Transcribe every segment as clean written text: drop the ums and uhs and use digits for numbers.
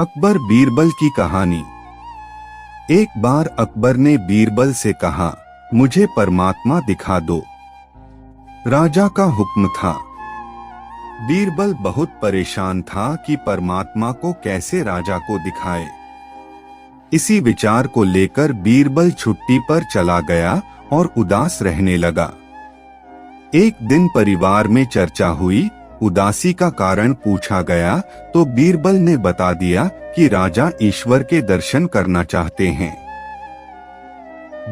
अकबर बीरबल की कहानी। एक बार अकबर ने बीरबल से कहा, मुझे परमात्मा दिखा दो। राजा का हुक्म था। बीरबल बहुत परेशान था कि परमात्मा को कैसे राजा को दिखाए। इसी विचार को लेकर बीरबल छुट्टी पर चला गया और उदास रहने लगा। एक दिन परिवार में चर्चा हुई, उदासी का कारण पूछा गया तो बीरबल ने बता दिया कि राजा ईश्वर के दर्शन करना चाहते हैं।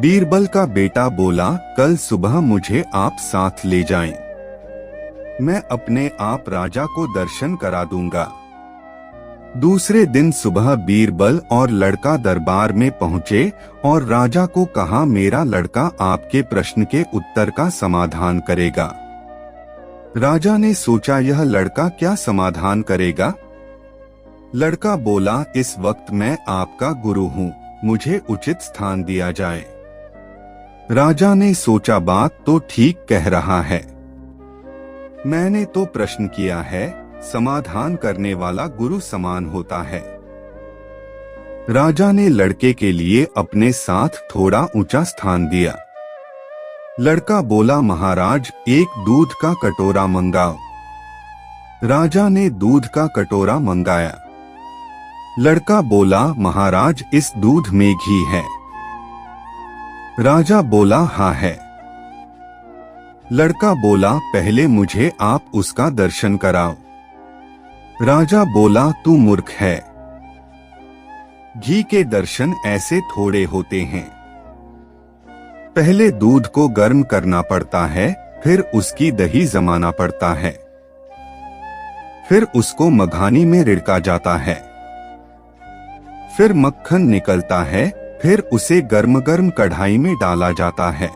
बीरबल का बेटा बोला, कल सुबह मुझे आप साथ ले जाएं। मैं अपने आप राजा को दर्शन करा दूंगा। दूसरे दिन सुबह बीरबल और लड़का दरबार में पहुंचे और राजा को कहा, मेरा लड़का आपके प्रश्न के उत्तर का समाधान करेगा। राजा ने सोचा, यह लड़का क्या समाधान करेगा? लड़का बोला, इस वक्त मैं आपका गुरु हूँ, मुझे उचित स्थान दिया जाए। राजा ने सोचा, बात तो ठीक कह रहा है। मैंने तो प्रश्न किया है, समाधान करने वाला गुरु समान होता है। राजा ने लड़के के लिए अपने साथ थोड़ा ऊंचा स्थान दिया। लड़का बोला, महाराज एक दूध का कटोरा मंगाओ। राजा ने दूध का कटोरा मंगाया। लड़का बोला, महाराज इस दूध में घी है। राजा बोला, हाँ है। लड़का बोला, पहले मुझे आप उसका दर्शन कराओ। राजा बोला, तू मूर्ख है। घी के दर्शन ऐसे थोड़े होते हैं। पहले दूध को गर्म करना पड़ता है, फिर उसकी दही जमाना पड़ता है, फिर उसको मघानी में रिड़का जाता है, फिर मक्खन निकलता है, फिर उसे गर्म गर्म कढ़ाई में डाला जाता है,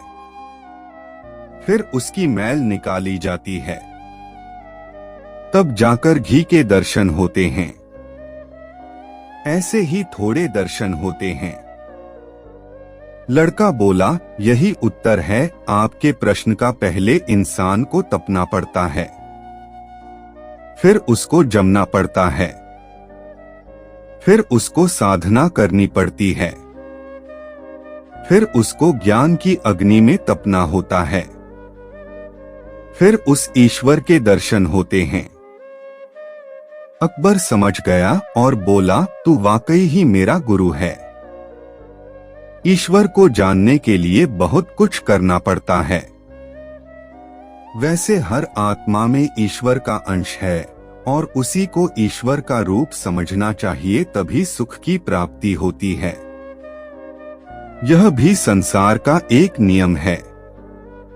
फिर उसकी मैल निकाली जाती है, तब जाकर घी के दर्शन होते हैं। ऐसे ही थोड़े दर्शन होते हैं। लड़का बोला, यही उत्तर है। आपके प्रश्न का पहले इंसान को तपना पड़ता है, फिर उसको जमना पड़ता है, फिर उसको साधना करनी पड़ती है, फिर उसको ज्ञान की अग्नि में तपना होता है, फिर उस ईश्वर के दर्शन होते हैं। अकबर समझ गया और बोला, तू वाकई ही मेरा गुरु है। ईश्वर को जानने के लिए बहुत कुछ करना पड़ता है। वैसे हर आत्मा में ईश्वर का अंश है और उसी को ईश्वर का रूप समझना चाहिए, तभी सुख की प्राप्ति होती है। यह भी संसार का एक नियम है।